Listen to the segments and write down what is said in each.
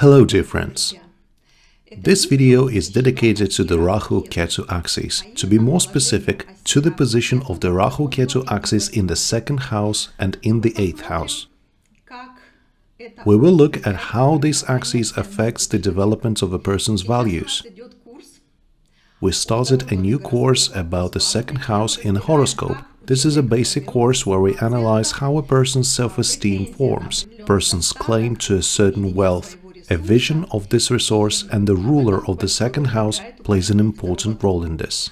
Hello dear friends. This video is dedicated to the Rahu-Ketu axis, to be more specific, to the position of the Rahu-Ketu axis in the second house and in the 8th house. We will look at how this axis affects the development of a person's values. We started a new course about the second house in a horoscope. This is a basic course where we analyze how a person's self-esteem forms, person's claim to a certain wealth, a vision of this resource, and the ruler of the second house plays an important role in this.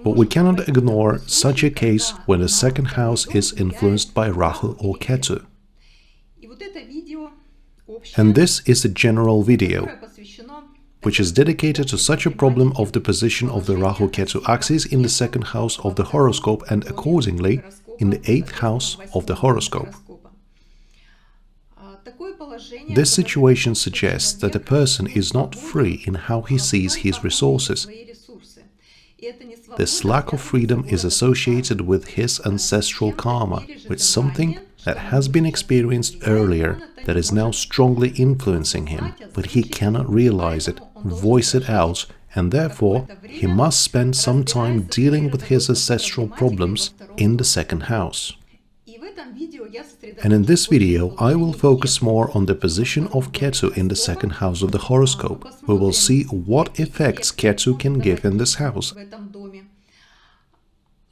But we cannot ignore such a case when the second house is influenced by Rahu or Ketu. And this is a general video, which is dedicated to such a problem of the position of the Rahu-Ketu axis in the second house of the horoscope and accordingly in the 8th house of the horoscope. This situation suggests that a person is not free in how he sees his resources. This lack of freedom is associated with his ancestral karma, with something that has been experienced earlier that is now strongly influencing him, but he cannot realize it, voice it out, and therefore he must spend some time dealing with his ancestral problems in the second house. And in this video, I will focus more on the position of Ketu in the second house of the horoscope. We will see what effects Ketu can give in this house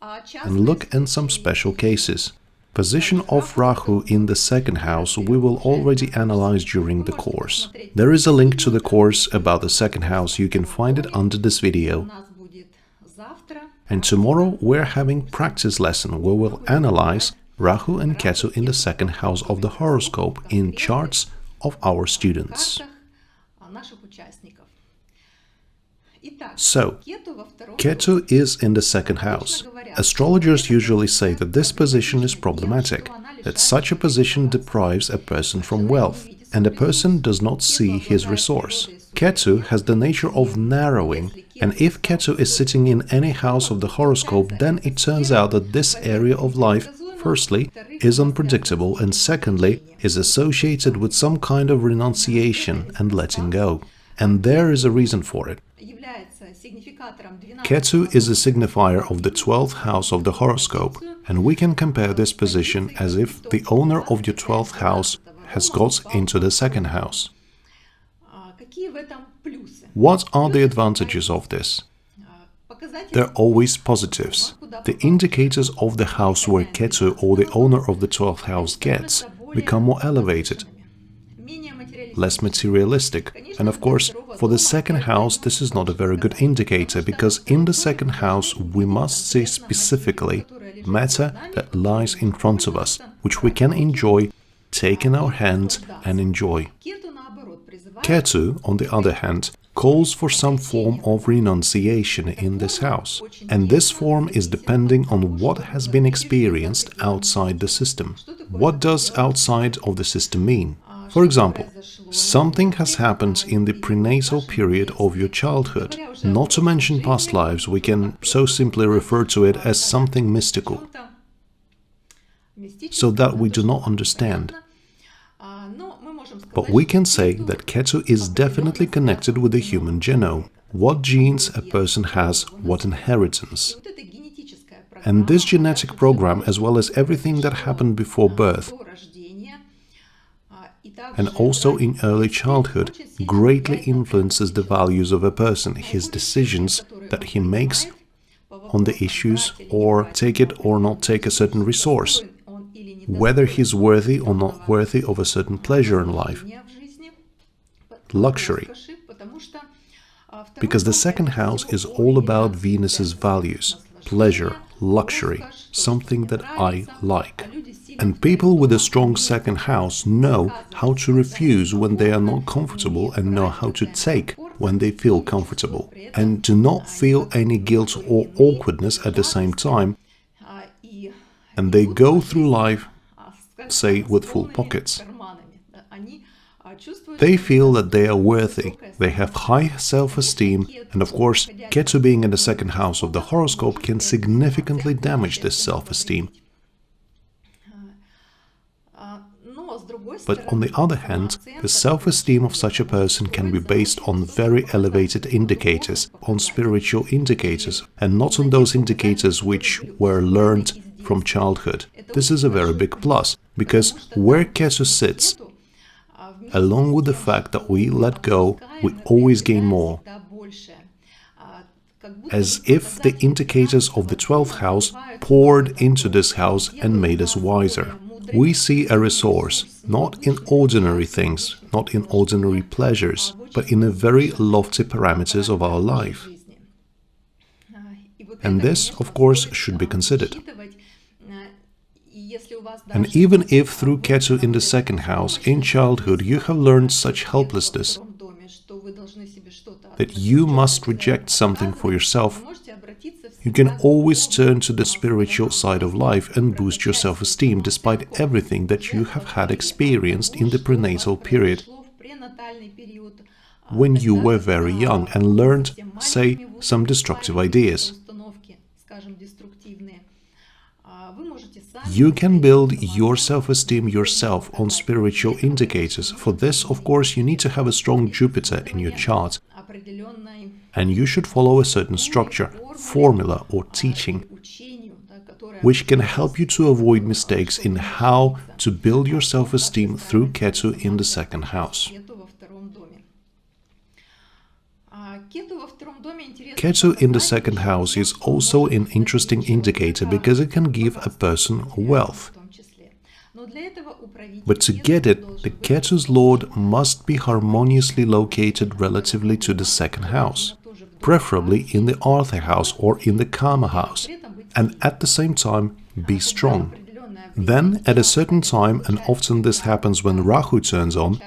and look at some special cases. Position of Rahu in the second house we will already analyze during the course. There is a link to the course about the second house, you can find it under this video. And tomorrow we're having practice lesson where we'll analyze Rahu and Ketu in the second house of the horoscope in charts of our students. So, Ketu is in the second house. Astrologers usually say that this position is problematic, that such a position deprives a person from wealth, and a person does not see his resource. Ketu has the nature of narrowing, and if Ketu is sitting in any house of the horoscope, then it turns out that this area of life, firstly, is unpredictable, and secondly, is associated with some kind of renunciation and letting go. And there is a reason for it. Ketu is a signifier of the 12th house of the horoscope, and we can compare this position as if the owner of your 12th house has got into the second house. What are the advantages of this? They're always positives. The indicators of the house where Ketu or the owner of the 12th house gets become more elevated, less materialistic, and of course, for the second house this is not a very good indicator, because in the second house we must see specifically matter that lies in front of us, which we can enjoy, take in our hand and enjoy. Ketu, on the other hand, calls for some form of renunciation in this house, and this form is depending on what has been experienced outside the system. What does outside of the system mean? For example, something has happened in the prenatal period of your childhood. Not to mention past lives, we can so simply refer to it as something mystical, so that we do not understand. But we can say that Ketu is definitely connected with the human genome. What genes a person has, what inheritance. And this genetic program, as well as everything that happened before birth, and also in early childhood, greatly influences the values of a person, his decisions that he makes on the issues, or take it or not take a certain resource, whether he's worthy or not worthy of a certain pleasure in life, luxury. Because the second house is all about Venus's values, pleasure, luxury, something that I like. And people with a strong second house know how to refuse when they are not comfortable and know how to take when they feel comfortable, and do not feel any guilt or awkwardness at the same time, and they go through life, say, with full pockets. They feel that they are worthy, they have high self-esteem, and of course, Ketu being in the second house of the horoscope can significantly damage this self-esteem. But on the other hand, the self-esteem of such a person can be based on very elevated indicators, on spiritual indicators, and not on those indicators which were learned from childhood. This is a very big plus, because where Ketu sits, along with the fact that we let go, we always gain more. As if the indicators of the 12th house poured into this house and made us wiser. We see a resource, not in ordinary things, not in ordinary pleasures, but in the very lofty parameters of our life. And this, of course, should be considered. And even if through Ketu in the second house, in childhood, you have learned such helplessness, that you must reject something for yourself, you can always turn to the spiritual side of life and boost your self-esteem despite everything that you have had experienced in the prenatal period, when you were very young and learned, say, some destructive ideas. You can build your self-esteem yourself on spiritual indicators. For this, of course, you need to have a strong Jupiter in your chart. And you should follow a certain structure, formula or teaching, which can help you to avoid mistakes in how to build your self-esteem through Ketu in the second house. Ketu in the second house is also an interesting indicator because it can give a person wealth. But to get it, the Ketu's lord must be harmoniously located relatively to the second house, preferably in the Artha house or in the Kama house, and at the same time be strong. Then, at a certain time, and often this happens when Rahu turns on,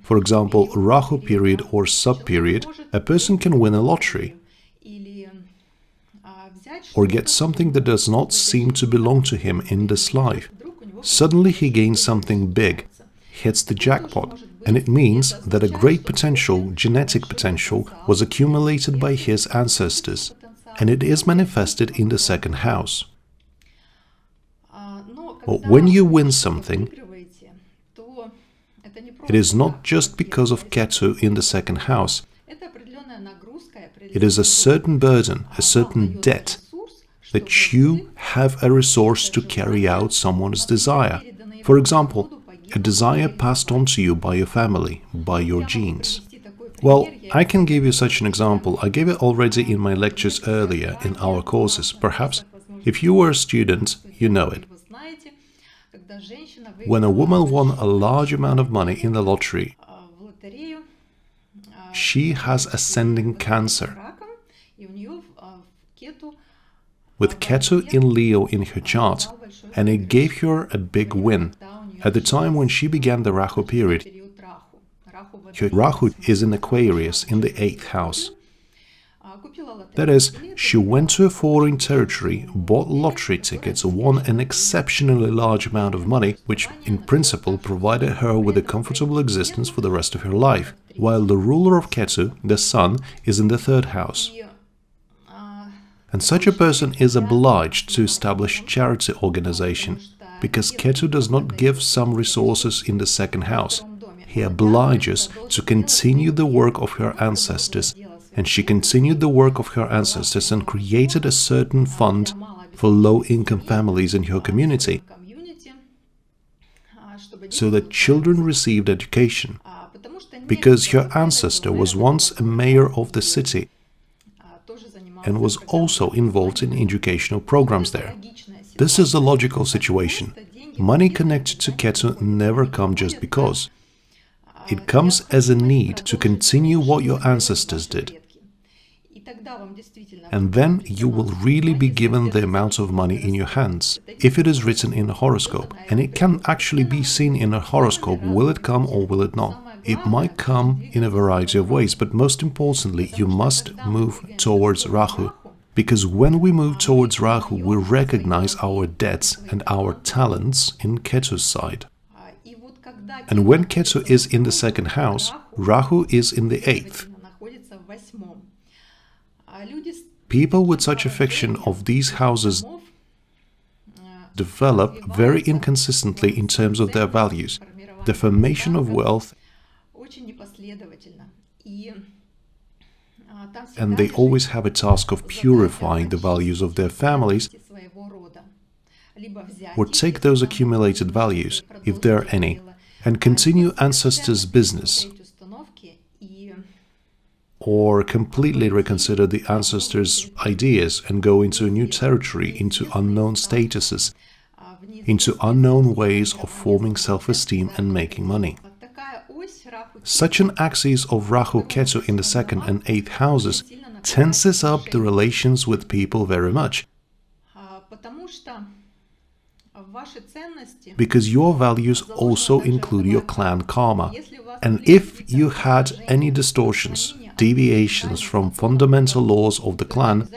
for example, Rahu period or sub-period, a person can win a lottery or get something that does not seem to belong to him in this life. Suddenly he gains something big, hits the jackpot, and it means that a great potential, genetic potential, was accumulated by his ancestors, and it is manifested in the second house. But when you win something, it is not just because of Ketu in the second house. It is a certain burden, a certain debt, that you have a resource to carry out someone's desire. For example, a desire passed on to you by your family, by your genes. Well, I can give you such an example. I gave it already in my lectures earlier in our courses. Perhaps, if you were a student, you know it. When a woman won a large amount of money in the lottery, she has ascending Cancer, with Ketu in Leo in her chart, and it gave her a big win. At the time when she began the Rahu period, her Rahu is in Aquarius in the 8th house. That is, she went to a foreign territory, bought lottery tickets, won an exceptionally large amount of money, which in principle provided her with a comfortable existence for the rest of her life, while the ruler of Ketu, the Sun, is in the 3rd house. And such a person is obliged to establish charity organization, because Ketu does not give some resources in the second house. He obliges to continue the work of her ancestors, and she continued the work of her ancestors and created a certain fund for low-income families in her community, so that children received education, because her ancestor was once a mayor of the city and was also involved in educational programs there. This is a logical situation. Money connected to Ketu never comes just because. It comes as a need to continue what your ancestors did. And then you will really be given the amount of money in your hands, if it is written in a horoscope. And it can actually be seen in a horoscope, will it come or will it not? It might come in a variety of ways, but most importantly, you must move towards Rahu. Because when we move towards Rahu, we recognize our debts and our talents in Ketu's side. And when Ketu is in the second house, Rahu is in the 8th. People with such affection of these houses develop very inconsistently in terms of their values. The formation of wealth, and they always have a task of purifying the values of their families, or take those accumulated values, if there are any, and continue ancestors' business, or completely reconsider the ancestors' ideas and go into a new territory, into unknown statuses, into unknown ways of forming self-esteem and making money. Such an axis of Rahu Ketu in the 2nd and 8th houses tenses up the relations with people very much, because your values also include your clan karma. And if you had any distortions, deviations from fundamental laws of the clan,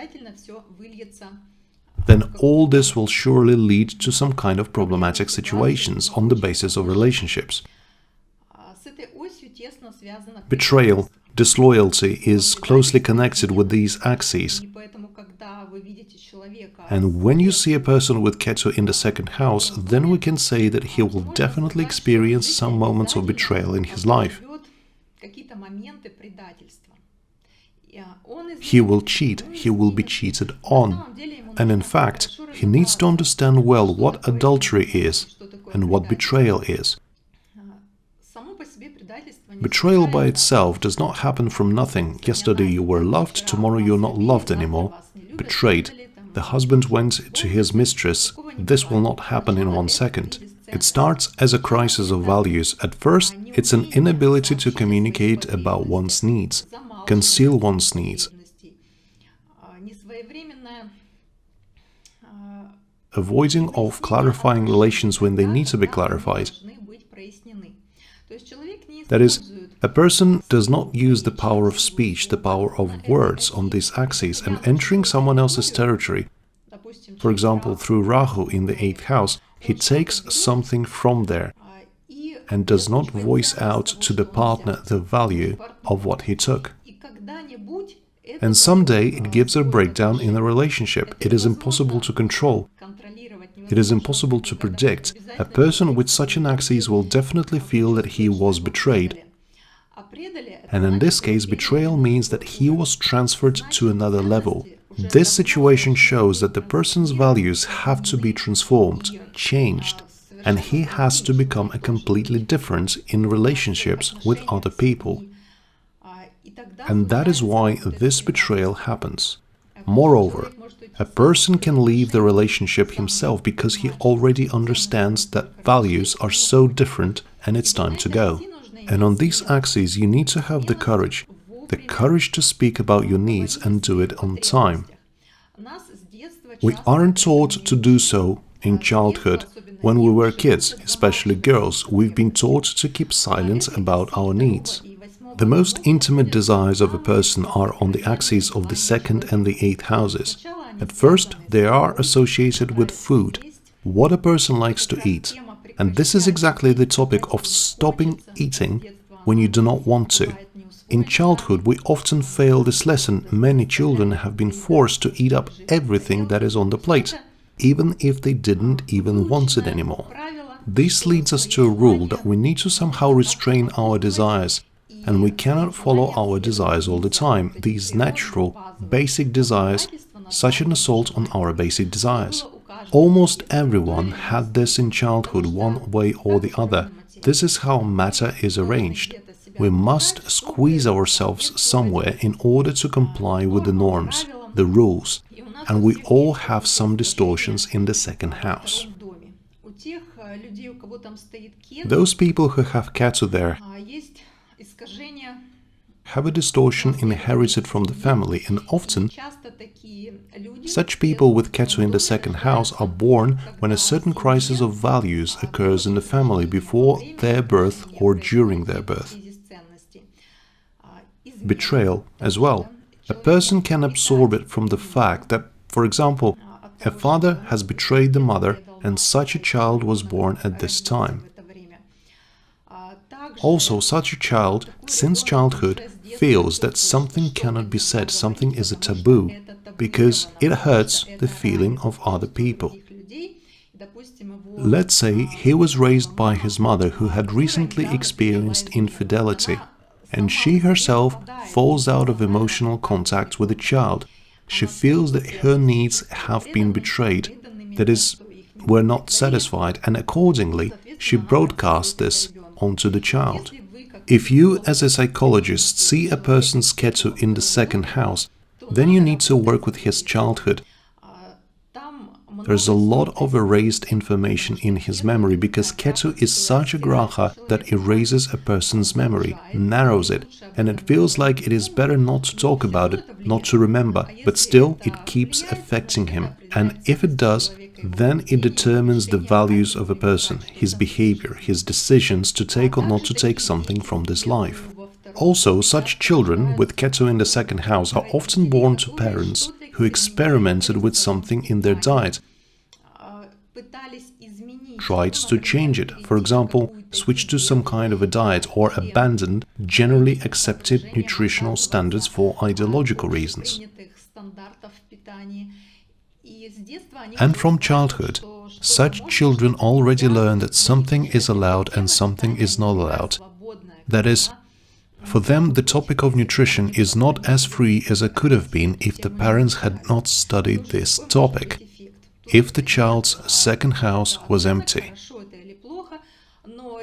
then all this will surely lead to some kind of problematic situations on the basis of relationships. Betrayal, disloyalty is closely connected with these axes. And when you see a person with Ketu in the 2nd house, then we can say that he will definitely experience some moments of betrayal in his life. He will cheat, he will be cheated on. And in fact, he needs to understand well what adultery is and what betrayal is. Betrayal by itself does not happen from nothing. Yesterday you were loved, tomorrow you're not loved anymore. Betrayed. The husband went to his mistress. This will not happen in 1 second. It starts as a crisis of values. At first, it's an inability to communicate about one's needs, conceal one's needs, avoiding of clarifying relations when they need to be clarified. That is, a person does not use the power of speech, the power of words on these axes, and entering someone else's territory. For example, through Rahu in the 8th house, he takes something from there and does not voice out to the partner the value of what he took. And someday it gives a breakdown in the relationship. It is impossible to control. It is impossible to predict. A person with such an axis will definitely feel that he was betrayed. And in this case, betrayal means that he was transferred to another level. This situation shows that the person's values have to be transformed, changed, and he has to become a completely different in relationships with other people. And that is why this betrayal happens. Moreover, a person can leave the relationship himself because he already understands that values are so different and it's time to go. And on these axes you need to have the courage to speak about your needs and do it on time. We aren't taught to do so in childhood. When we were kids, especially girls, we've been taught to keep silence about our needs. The most intimate desires of a person are on the axes of the 2nd and the 8th houses. At first, they are associated with food, what a person likes to eat. And this is exactly the topic of stopping eating when you do not want to. In childhood, we often fail this lesson. Many children have been forced to eat up everything that is on the plate, even if they didn't even want it anymore. This leads us to a rule that we need to somehow restrain our desires, and we cannot follow our desires all the time. These natural, basic desires, such an assault on our basic desires. Almost everyone had this in childhood one way or the other. This is how matter is arranged. We must squeeze ourselves somewhere in order to comply with the norms, the rules, and we all have some distortions in the 2nd house. Those people who have Ketu there have a distortion inherited from the family, and often such people with Ketu in the 2nd house are born when a certain crisis of values occurs in the family before their birth or during their birth. Betrayal as well. A person can absorb it from the fact that, for example, a father has betrayed the mother and such a child was born at this time. Also, such a child, since childhood, feels that something cannot be said, something is a taboo, because it hurts the feeling of other people. Let's say he was raised by his mother who had recently experienced infidelity, and she herself falls out of emotional contact with the child. She feels that her needs have been betrayed, that is, were not satisfied, and accordingly, she broadcasts this onto the child. If you, as a psychologist, see a person's Ketu in the second house, then you need to work with his childhood. There's a lot of erased information in his memory because Ketu is such a graha that erases a person's memory, narrows it, and it feels like it is better not to talk about it, not to remember, but still it keeps affecting him. And if it does, then it determines the values of a person, his behavior, his decisions to take or not to take something from this life. Also, such children with Ketu in the second house are often born to parents who experimented with something in their diet, tried to change it, for example, switched to some kind of a diet or abandoned generally accepted nutritional standards for ideological reasons. And from childhood, such children already learn that something is allowed and something is not allowed. That is, for them the topic of nutrition is not as free as it could have been if the parents had not studied this topic, if the child's second house was empty.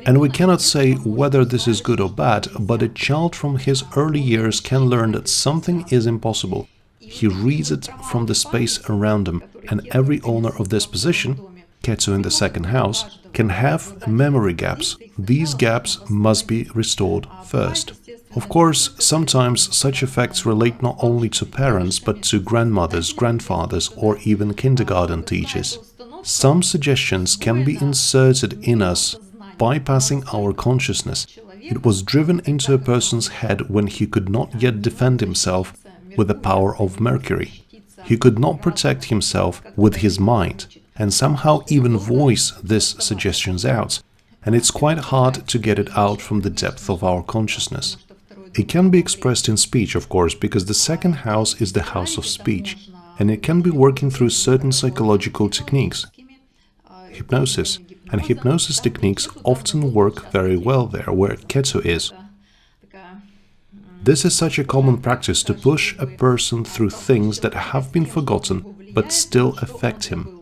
And we cannot say whether this is good or bad, but a child from his early years can learn that something is impossible. He reads it from the space around him, and every owner of this position, Ketu in the second house, can have memory gaps. These gaps must be restored first. Of course, sometimes such effects relate not only to parents, but to grandmothers, grandfathers, or even kindergarten teachers. Some suggestions can be inserted in us, bypassing our consciousness. It was driven into a person's head when he could not yet defend himself with the power of Mercury. He could not protect himself with his mind, and somehow even voice these suggestions out. And it's quite hard to get it out from the depth of our consciousness. It can be expressed in speech, of course, because the second house is the house of speech, and it can be working through certain psychological techniques. Hypnosis and hypnosis techniques often work very well there, where Ketu is. This is such a common practice to push a person through things that have been forgotten, but still affect him.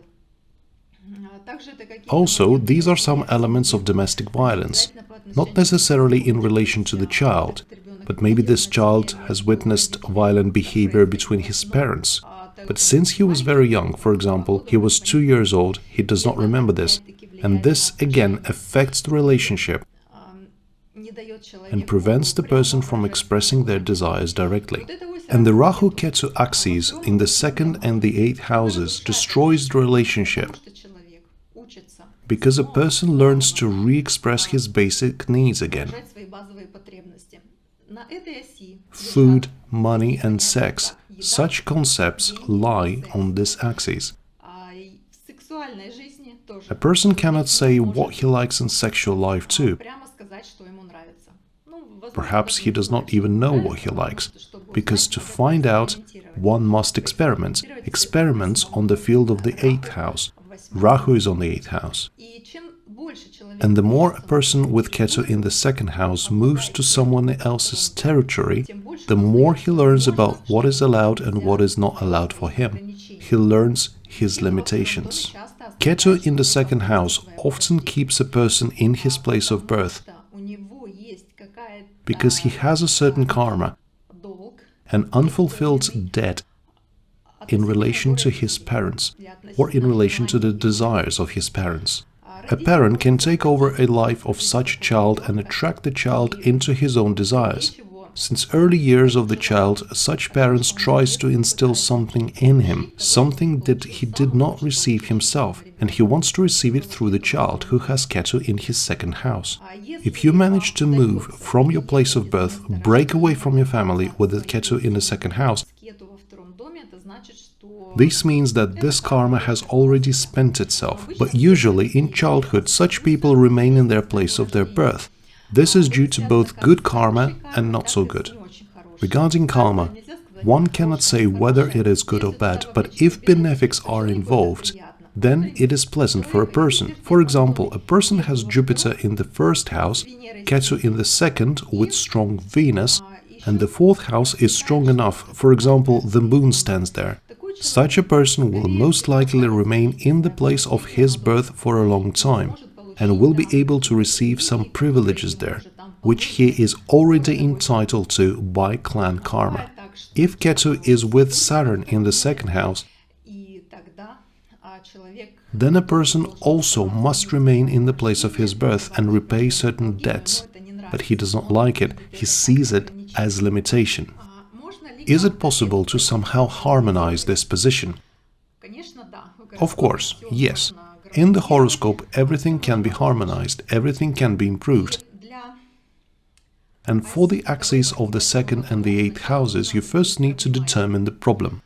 Also, these are some elements of domestic violence, not necessarily in relation to the child, but maybe this child has witnessed violent behavior between his parents. But since he was very young, for example, he was 2 years old, he does not remember this, and this again affects the relationship and prevents the person from expressing their desires directly. And the Rahu-Ketu axis in the second and the eighth houses destroys the relationship, because a person learns to re-express his basic needs again. Food, money and sex, such concepts lie on this axis. A person cannot say what he likes in sexual life too. Perhaps he does not even know what he likes, because to find out, one must experiment. Experiments on the field of the 8th house. Rahu is on the 8th house. And the more a person with Ketu in the 2nd house moves to someone else's territory, the more he learns about what is allowed and what is not allowed for him. He learns his limitations. Ketu in the 2nd house often keeps a person in his place of birth, because he has a certain karma, an unfulfilled debt in relation to his parents, or in relation to the desires of his parents. A parent can take over a life of such a child and attract the child into his own desires. Since early years of the child, such parents tries to instill something in him, something that he did not receive himself, and he wants to receive it through the child who has Ketu in his 2nd house. If you manage to move from your place of birth, break away from your family with the Ketu in the 2nd house, this means that this karma has already spent itself, but usually in childhood such people remain in their place of their birth. This is due to both good karma and not so good. Regarding karma, one cannot say whether it is good or bad, but if benefics are involved, then it is pleasant for a person. For example, a person has Jupiter in the first house, Ketu in the second with strong Venus, and the fourth house is strong enough. For example, the moon stands there. Such a person will most likely remain in the place of his birth for a long time and will be able to receive some privileges there, which he is already entitled to by clan karma. If Ketu is with Saturn in the second house, then a person also must remain in the place of his birth and repay certain debts, but he does not like it, he sees it as limitation. Is it possible to somehow harmonize this position? Of course, yes. In the horoscope, everything can be harmonized, everything can be improved. And for the axes of the second and the eighth houses, you first need to determine the problem.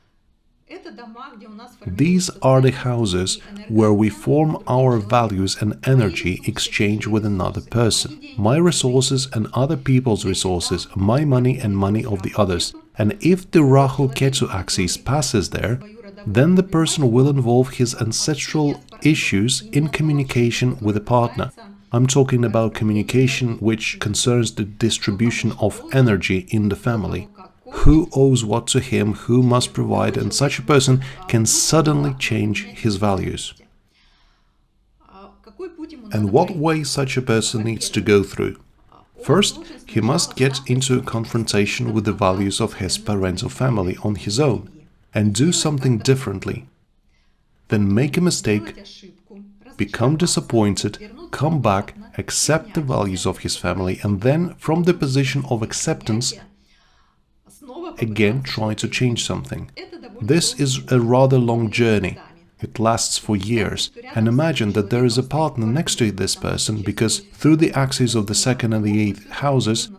These are the houses where we form our values and energy exchange with another person. My resources and other people's resources, my money and money of the others. And if the Rahu-Ketu axis passes there, then the person will involve his ancestral issues in communication with a partner. I'm talking about communication which concerns the distribution of energy in the family. Who owes what to him, who must provide, and such a person can suddenly change his values. And what way such a person needs to go through? First, he must get into a confrontation with the values of his parental family on his own and do something differently. Then make a mistake, become disappointed, come back, accept the values of his family, and then, from the position of acceptance, again try to change something. This is a rather long journey. It lasts for years. And imagine that there is a partner next to this person, because through the axes of the second and the eighth houses,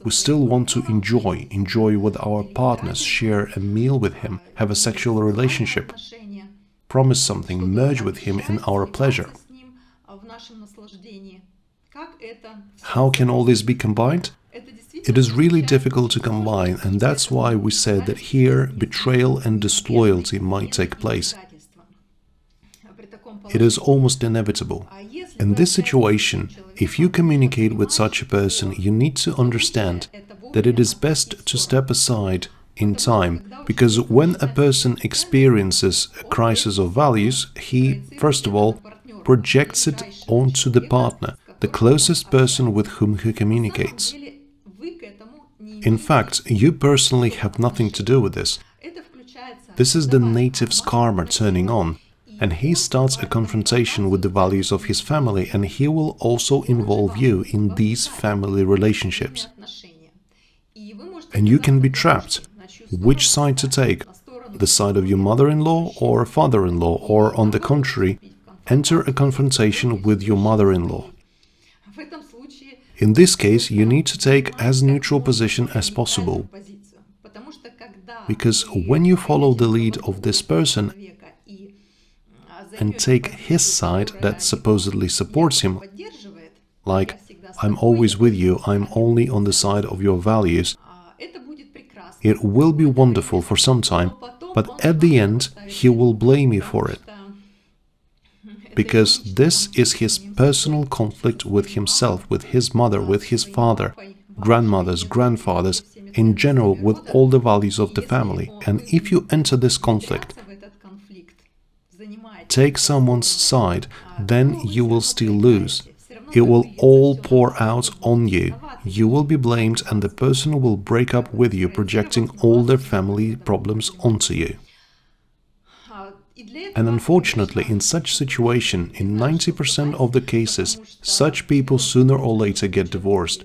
we still want to enjoy with our partners, share a meal with him, have a sexual relationship, promise something, merge with him in our pleasure. How can all this be combined? It is really difficult to combine, and that's why we said that here betrayal and disloyalty might take place. It is almost inevitable. In this situation, if you communicate with such a person, you need to understand that it is best to step aside in time, because when a person experiences a crisis of values, he, first of all, projects it onto the partner, the closest person with whom he communicates. In fact, you personally have nothing to do with this. This is the native's karma turning on, and he starts a confrontation with the values of his family, and he will also involve you in these family relationships. And you can be trapped. Which side to take? The side of your mother-in-law or father-in-law, or on the contrary, enter a confrontation with your mother-in-law. In this case, you need to take as neutral position as possible, because when you follow the lead of this person and take his side that supposedly supports him, like, I'm always with you, I'm only on the side of your values, it will be wonderful for some time, but at the end, he will blame you for it. Because this is his personal conflict with himself, with his mother, with his father, grandmothers, grandfathers, in general with all the values of the family. And if you enter this conflict, take someone's side, then you will still lose. It will all pour out on you. You will be blamed and the person will break up with you, projecting all their family problems onto you. And unfortunately, in such situation, in 90% of the cases, such people sooner or later get divorced.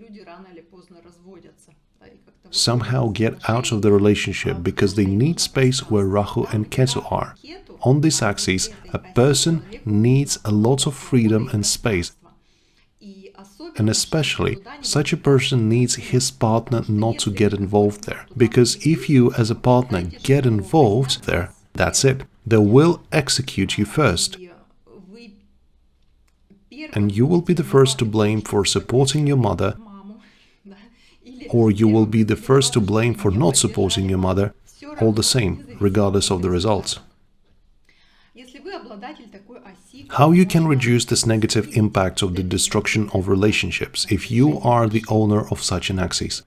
Somehow get out of the relationship because they need space where Rahu and Ketu are. On this axis, a person needs a lot of freedom and space. And especially, such a person needs his partner not to get involved there. Because if you, as a partner, get involved there, that's it. They will execute you first. And you will be the first to blame for supporting your mother, or you will be the first to blame for not supporting your mother, all the same, regardless of the results. How you can reduce this negative impact of the destruction of relationships if you are the owner of such an axis?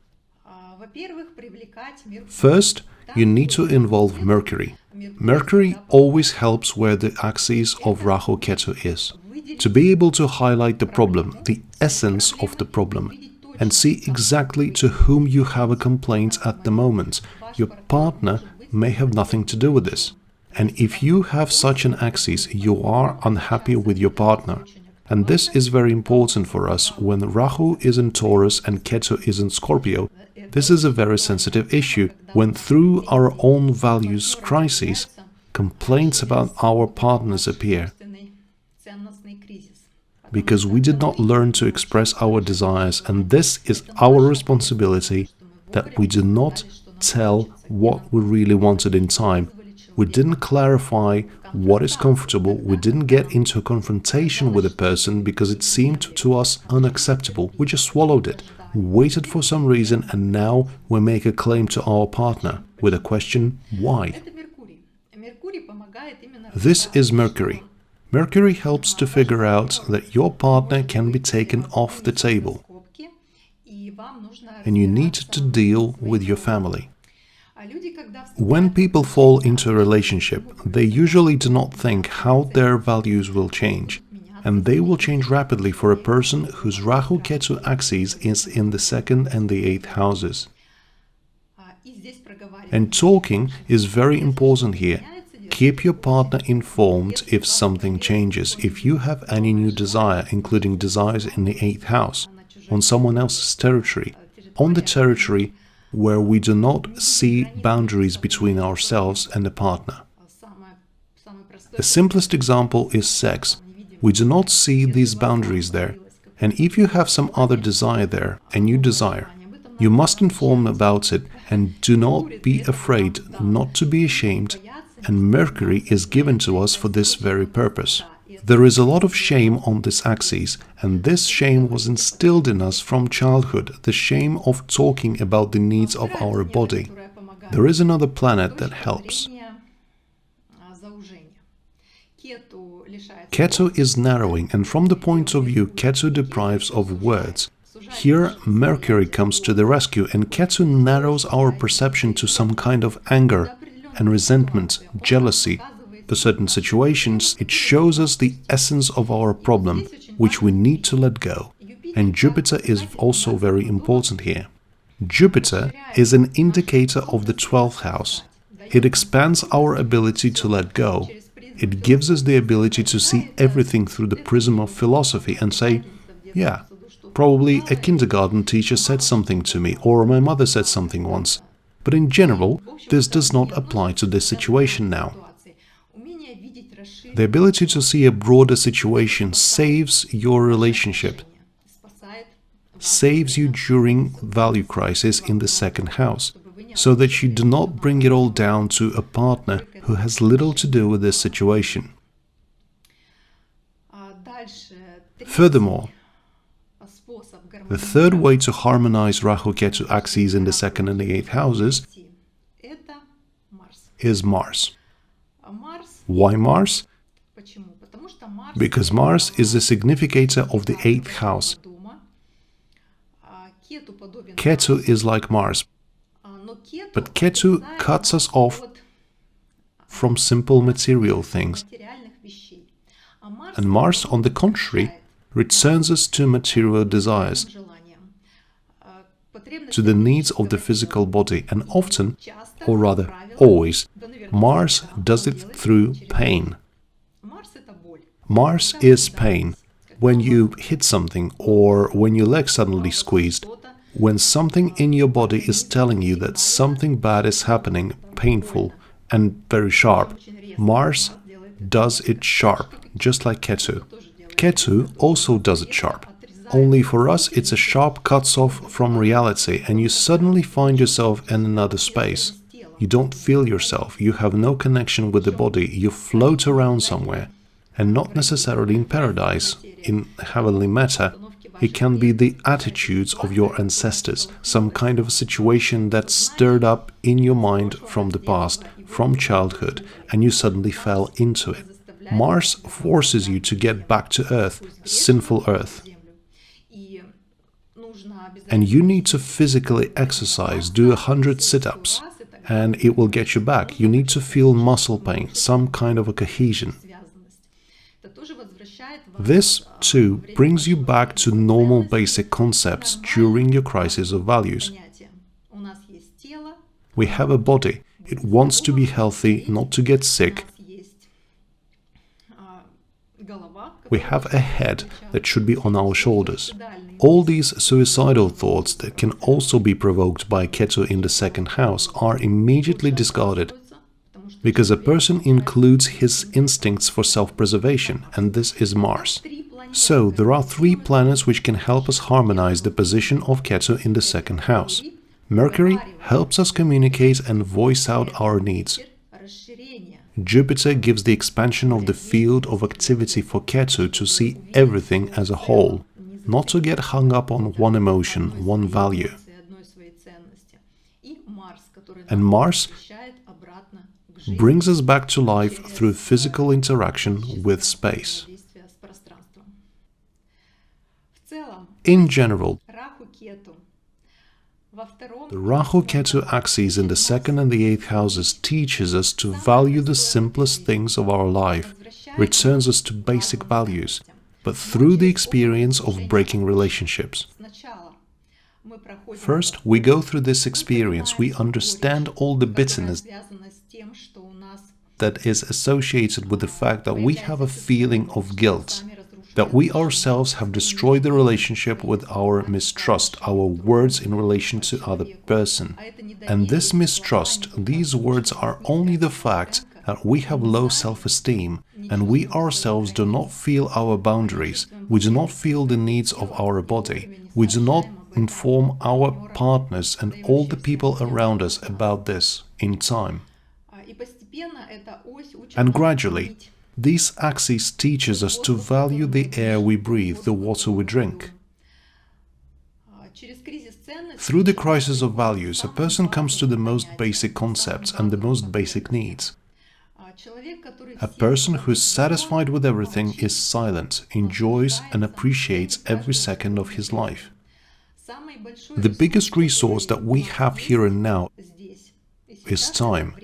First, you need to involve Mercury. Mercury always helps where the axis of Rahu Ketu is. To be able to highlight the problem, the essence of the problem, and see exactly to whom you have a complaint at the moment. Your partner may have nothing to do with this. And if you have such an axis, you are unhappy with your partner. And this is very important for us when Rahu is in Taurus and Ketu is in Scorpio. This is a very sensitive issue when through our own values crises, complaints about our partners appear. Because we did not learn to express our desires, and this is our responsibility, that we do not tell what we really wanted in time. We didn't clarify what is comfortable, we didn't get into a confrontation with a person because it seemed to us unacceptable. We just swallowed it, waited for some reason, and now we make a claim to our partner with a question, why? This is Mercury. Mercury helps to figure out that your partner can be taken off the table, and you need to deal with your family. When people fall into a relationship, they usually do not think how their values will change, and they will change rapidly for a person whose Rahu-Ketu axis is in the 2nd and the 8th houses. And talking is very important here. Keep your partner informed if something changes, if you have any new desire, including desires in the 8th house, on someone else's territory, on the territory where we do not see boundaries between ourselves and the partner. The simplest example is sex. We do not see these boundaries there, and if you have some other desire there, a new desire, you must inform about it and do not be afraid, not to be ashamed, and Mercury is given to us for this very purpose. There is a lot of shame on this axis, and this shame was instilled in us from childhood, the shame of talking about the needs of our body. There is another planet that helps. Ketu is narrowing, and from the point of view Ketu deprives of words. Here Mercury comes to the rescue, and Ketu narrows our perception to some kind of anger and resentment, jealousy. For certain situations, it shows us the essence of our problem, which we need to let go. And Jupiter is also very important here. Jupiter is an indicator of the 12th house. It expands our ability to let go. It gives us the ability to see everything through the prism of philosophy and say, yeah, probably a kindergarten teacher said something to me, or my mother said something once. But in general, this does not apply to this situation now. The ability to see a broader situation saves your relationship, saves you during value crisis in the 2nd house, so that you do not bring it all down to a partner who has little to do with this situation. Furthermore, the third way to harmonize Rahu-Ketu axes in the 2nd and the 8th houses is Mars. Why Mars? Because Mars is the significator of the 8th house. Ketu is like Mars, but Ketu cuts us off from simple material things. And Mars, on the contrary, returns us to material desires, to the needs of the physical body, and often, or rather always, Mars does it through pain. Mars is pain. When you hit something, or when your leg suddenly squeezed, when something in your body is telling you that something bad is happening, painful and very sharp, Mars does it sharp, just like Ketu. Ketu also does it sharp. Only for us it's a sharp cuts off from reality, and you suddenly find yourself in another space. You don't feel yourself, you have no connection with the body, you float around somewhere, and not necessarily in paradise, in heavenly matter. It can be the attitudes of your ancestors, some kind of a situation that stirred up in your mind from the past, from childhood, and you suddenly fell into it. Mars forces you to get back to Earth, sinful Earth. And you need to physically exercise, do 100 sit-ups, and it will get you back. You need to feel muscle pain, some kind of a cohesion. This, too, brings you back to normal basic concepts during your crisis of values. We have a body. It wants to be healthy, not to get sick. We have a head that should be on our shoulders. All these suicidal thoughts that can also be provoked by Ketu in the second house are immediately discarded, because a person includes his instincts for self-preservation, and this is Mars. So, there are 3 planets which can help us harmonize the position of Ketu in the second house. Mercury helps us communicate and voice out our needs. Jupiter gives the expansion of the field of activity for Ketu to see everything as a whole, not to get hung up on one emotion, one value. And Mars brings us back to life through physical interaction with space. In general, the Rahu-Ketu axes in the 2nd and the 8th houses teaches us to value the simplest things of our life, returns us to basic values, but through the experience of breaking relationships. First, we go through this experience, we understand all the bitterness that is associated with the fact that we have a feeling of guilt, that we ourselves have destroyed the relationship with our mistrust, our words in relation to other person. And this mistrust, these words are only the fact that we have low self-esteem, and we ourselves do not feel our boundaries, we do not feel the needs of our body, we do not inform our partners and all the people around us about this in time. And gradually, these axes teaches us to value the air we breathe, the water we drink. Through the crisis of values, a person comes to the most basic concepts and the most basic needs. A person who is satisfied with everything is silent, enjoys and appreciates every second of his life. The biggest resource that we have here and now is time.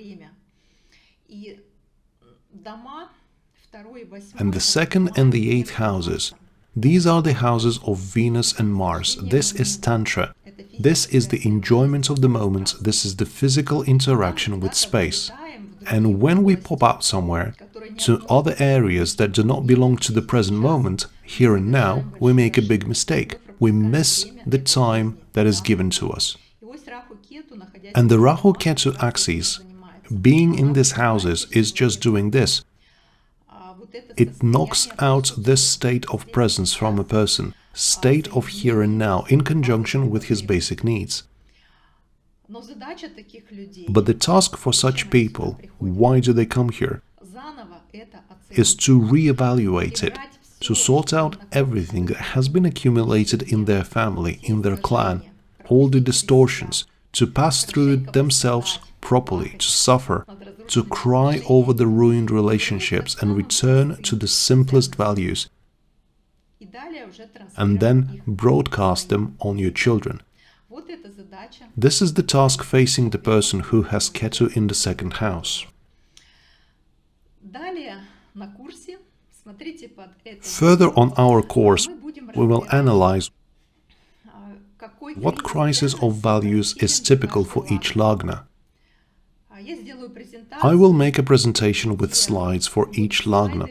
And the 2nd and the 8th houses, these are the houses of Venus and Mars. This is Tantra. This is the enjoyment of the moment. This is the physical interaction with space. And when we pop out somewhere, to other areas that do not belong to the present moment, here and now, we make a big mistake. We miss the time that is given to us. And the Rahu-Ketu axis, being in these houses, is just doing this. It knocks out this state of presence from a person, state of here and now, in conjunction with his basic needs. But the task for such people, why do they come here, is to reevaluate it, to sort out everything that has been accumulated in their family, in their clan, all the distortions, to pass through it themselves properly, to suffer, to cry over the ruined relationships and return to the simplest values, and then broadcast them on your children. This is the task facing the person who has Ketu in the 2nd house. Further on our course, we will analyze what crisis of values is typical for each Lagna. I will make a presentation with slides for each Lagna.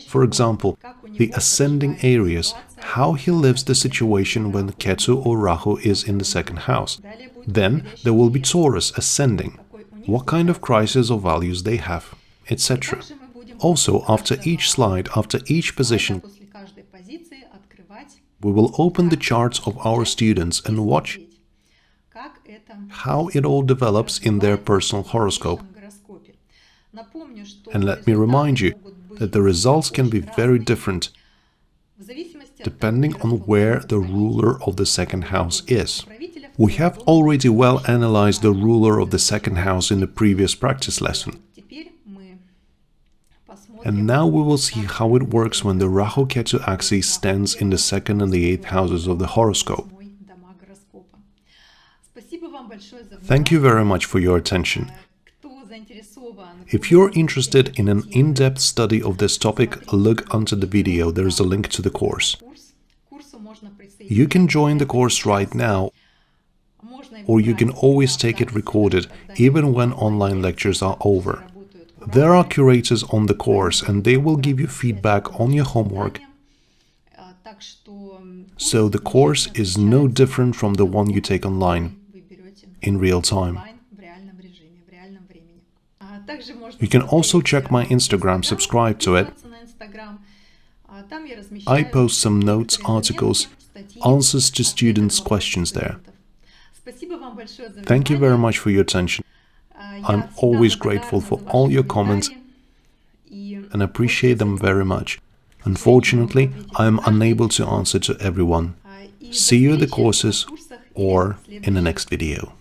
For example, the ascending areas, how he lives the situation when Ketu or Rahu is in the 2nd house. Then there will be Taurus ascending, what kind of crisis or values they have, etc. Also, after each slide, after each position, we will open the charts of our students and watch how it all develops in their personal horoscope. And let me remind you that the results can be very different depending on where the ruler of the 2nd house is. We have already well analyzed the ruler of the 2nd house in the previous practice lesson. And now we will see how it works when the Rahu-Ketu axis stands in the 2nd and the 8th houses of the horoscope. Thank you very much for your attention. If you're interested in an in-depth study of this topic, look under the video, there is a link to the course. You can join the course right now, or you can always take it recorded, even when online lectures are over. There are curators on the course, and they will give you feedback on your homework. So the course is no different from the one you take online, in real time. You can also check my Instagram, subscribe to it. I post some notes, articles, answers to students' questions there. Thank you very much for your attention. I'm always grateful for all your comments and appreciate them very much. Unfortunately, I am unable to answer to everyone. See you in the courses or in the next video.